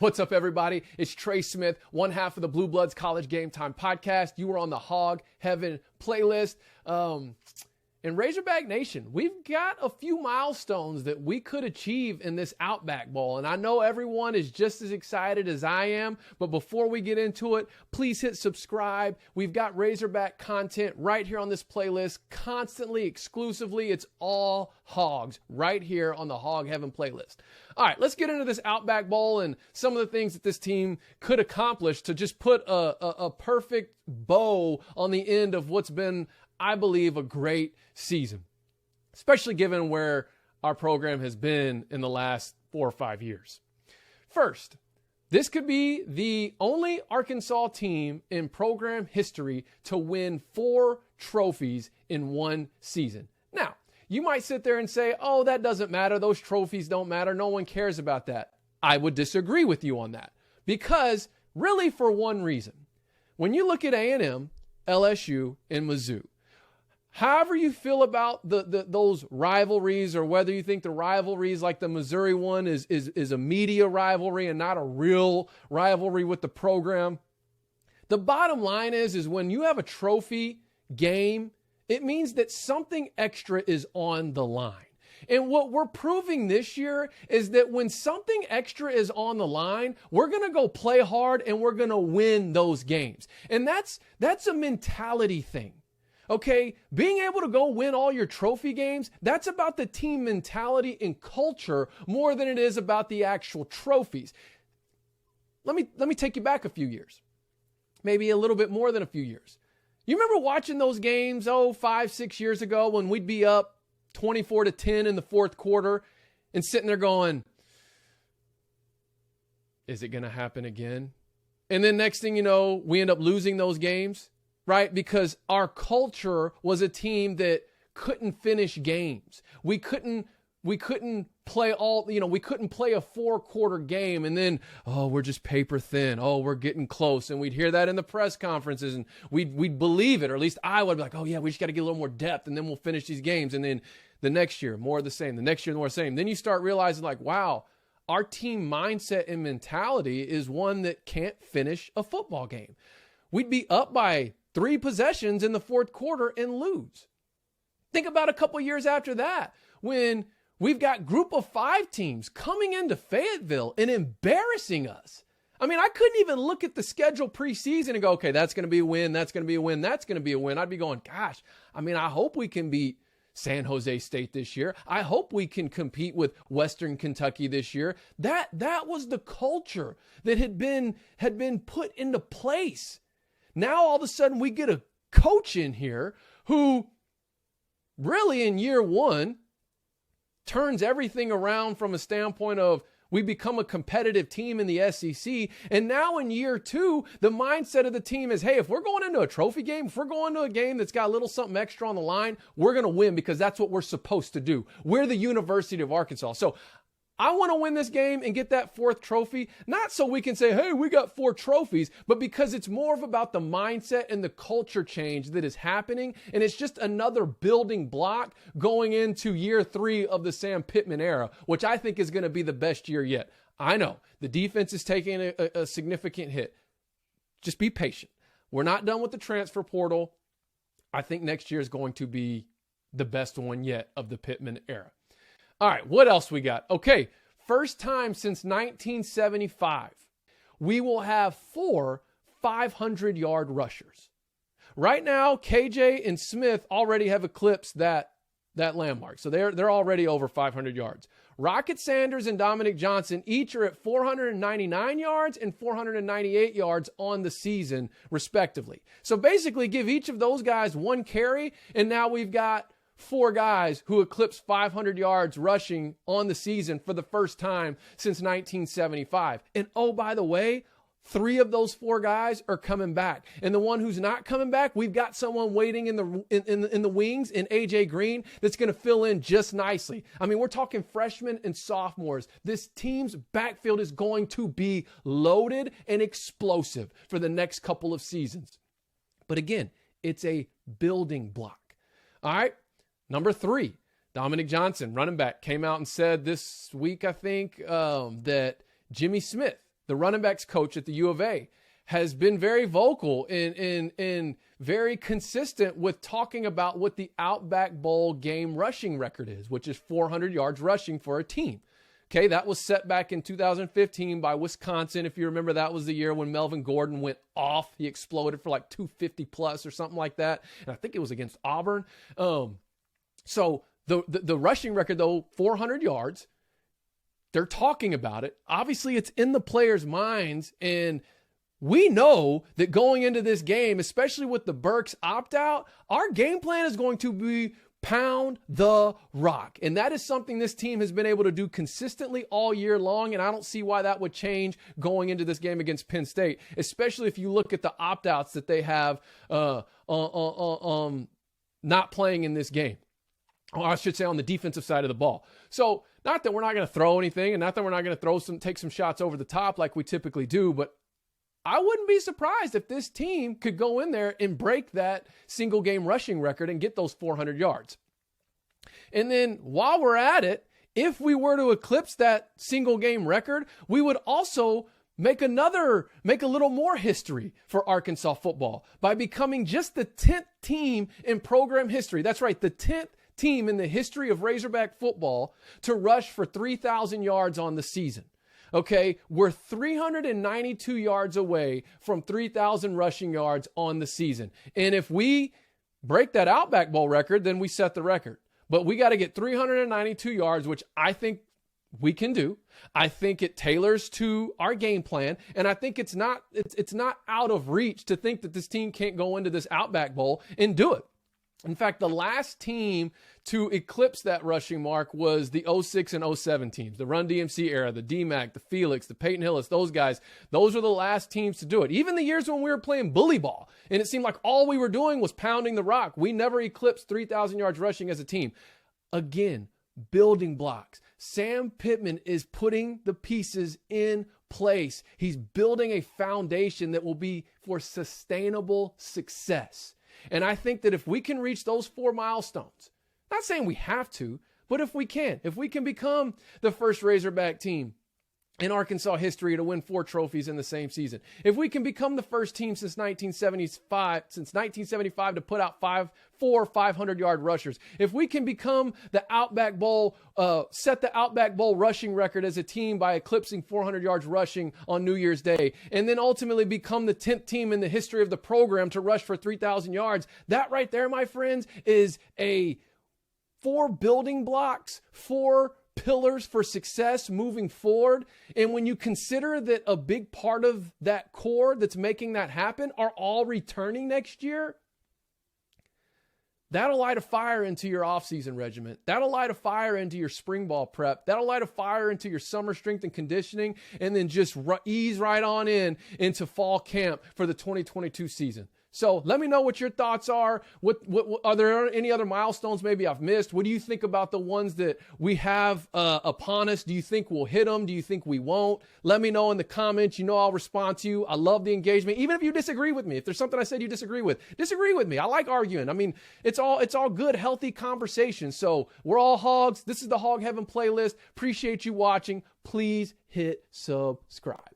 What's up, everybody? It's Trey Smith, one half of the Blue Bloods College Game Time podcast. You were on the Hog Heaven playlist. In Razorback Nation, we've got a few milestones that we could achieve in this Outback Bowl. And I know everyone is just as excited as I am. But before we get into it, please hit subscribe. We've got Razorback content right here on this playlist, constantly, exclusively. It's all Hogs right here on the Hog Heaven playlist. All right, let's get into this Outback Bowl and some of the things that this team could accomplish to just put a perfect bow on the end of what's been, I believe, a great season, especially given where our program has been in the last 4 or 5 years. First, this could be the only Arkansas team in program history to win 4 trophies in one season. Now, you might sit there and say, oh, that doesn't matter. Those trophies don't matter. No one cares about that. I would disagree with you on that because really for one reason. When you look at A&M, LSU, and Mizzou, however you feel about those rivalries, or whether you think the rivalries like the Missouri one is a media rivalry and not a real rivalry with the program, the bottom line is when you have a trophy game, it means that something extra is on the line. And what we're proving this year is that when something extra is on the line, we're going to go play hard and we're going to win those games. And that's a mentality thing. Okay, being able to go win all your trophy games, that's about the team mentality and culture more than it is about the actual trophies. Let me take you back a few years, maybe a little bit more than a few years. You remember watching those games, 5, 6 years ago when we'd be up 24-10 in the fourth quarter and sitting there going, is it going to happen again? And then next thing you know, we end up losing those games. Right? Because our culture was a team that couldn't finish games. We couldn't play we couldn't play a 4-quarter game and then, we're just paper thin. We're getting close. And we'd hear that in the press conferences and we'd believe it, or at least I would be like, we just got to get a little more depth and then we'll finish these games. And then the next year, more of the same. The next year, more of the same. Then you start realizing like, wow, our team mindset and mentality is one that can't finish a football game. We'd be up by 3 possessions in the fourth quarter and lose. Think about a couple years after that when we've got group of 5 teams coming into Fayetteville and embarrassing us. I mean, I couldn't even look at the schedule preseason and go, okay, that's going to be a win. That's going to be a win. That's going to be a win. I'd be going, gosh, I mean, I hope we can beat San Jose State this year. I hope we can compete with Western Kentucky this year. That was the culture that had been put into place. Now, all of a sudden, we get a coach in here who really in year 1 turns everything around from a standpoint of we become a competitive team in the SEC. And now in year 2, the mindset of the team is, hey, if we're going into a trophy game, if we're going to a game that's got a little something extra on the line, we're going to win because that's what we're supposed to do. We're the University of Arkansas. So I want to win this game and get that 4th trophy, not so we can say, hey, we got 4 trophies, but because it's more of about the mindset and the culture change that is happening. And it's just another building block going into year 3 of the Sam Pittman era, which I think is going to be the best year yet. I know the defense is taking a significant hit. Just be patient. We're not done with the transfer portal. I think next year is going to be the best one yet of the Pittman era. All right, what else we got? Okay, first time since 1975, we will have 4 500-yard rushers. Right now, KJ and Smith already have eclipsed that landmark. So they're already over 500 yards. Rocket Sanders and Dominic Johnson each are at 499 yards and 498 yards on the season, respectively. So basically, give each of those guys 1 carry, and now we've got 4 guys who eclipsed 500 yards rushing on the season for the first time since 1975. And by the way, 3 of those 4 guys are coming back. And the one who's not coming back, we've got someone waiting in the wings in AJ Green that's going to fill in just nicely. I mean, we're talking freshmen and sophomores. This team's backfield is going to be loaded and explosive for the next couple of seasons. But again, it's a building block. All right. Number 3, Dominic Johnson, running back, came out and said this week, I think, that Jimmy Smith the running backs coach at the U of A, has been very vocal and very consistent with talking about what the Outback Bowl game rushing record is, which is 400 yards rushing for a team. Okay, that was set back in 2015 by Wisconsin. If you remember, that was the year when Melvin Gordon went off. He exploded for like 250 plus or something like that. And I think it was against Auburn. So the rushing record, though, 400 yards. They're talking about it. Obviously, it's in the players' minds, and we know that going into this game, especially with the Burks opt-out, our game plan is going to be pound the rock. And that is something this team has been able to do consistently all year long, and I don't see why that would change going into this game against Penn State, especially if you look at the opt-outs that they have not playing in this game. Or I should say on the defensive side of the ball. So not that we're not going to throw anything, and not that we're not going to take some shots over the top like we typically do, but I wouldn't be surprised if this team could go in there and break that single game rushing record and get those 400 yards. And then while we're at it, if we were to eclipse that single game record, we would also make a little more history for Arkansas football by becoming just the 10th team in program history. That's right, the 10th team in the history of Razorback football to rush for 3,000 yards on the season. Okay, we're 392 yards away from 3,000 rushing yards on the season. And if we break that Outback Bowl record, then we set the record. But we got to get 392 yards, which I think we can do. I think it tailors to our game plan. And I think it's not out of reach to think that this team can't go into this Outback Bowl and do it. In fact, the last team to eclipse that rushing mark was the 06 and 07 teams, the Run DMC era, the DMAC, the Felix, the Peyton Hillis, those guys. Those were the last teams to do it. Even the years when we were playing bully ball and it seemed like all we were doing was pounding the rock. We never eclipsed 3,000 yards rushing as a team. Again, building blocks. Sam Pittman is putting the pieces in place. He's building a foundation that will be for sustainable success. And I think that if we can reach those 4 milestones, not saying we have to, but if we can become the first Razorback team in Arkansas history to win 4 trophies in the same season, if we can become the first team since 1975 to put out 4 500-yard rushers, if we can become the Outback Bowl, set the Outback Bowl rushing record as a team by eclipsing 400 yards rushing on New Year's Day, and then ultimately become the 10th team in the history of the program to rush for 3,000 yards, that right there, my friends, is 4 building blocks, 4 pillars for success moving forward. And when you consider that a big part of that core that's making that happen are all returning next year, that'll light a fire into your offseason regiment. That'll light a fire into your spring ball prep. That'll light a fire into your summer strength and conditioning, and then just ease right on into fall camp for the 2022 season. So let me know what your thoughts are. What are there any other milestones maybe I've missed? What do you think about the ones that we have upon us? Do you think we'll hit them? Do you think we won't? Let me know in the comments. You know I'll respond to you. I love the engagement. Even if you disagree with me, if there's something I said you disagree with me. I like arguing. I mean, it's all good, healthy conversation. So we're all hogs. This is the Hog Heaven playlist. Appreciate you watching. Please hit subscribe.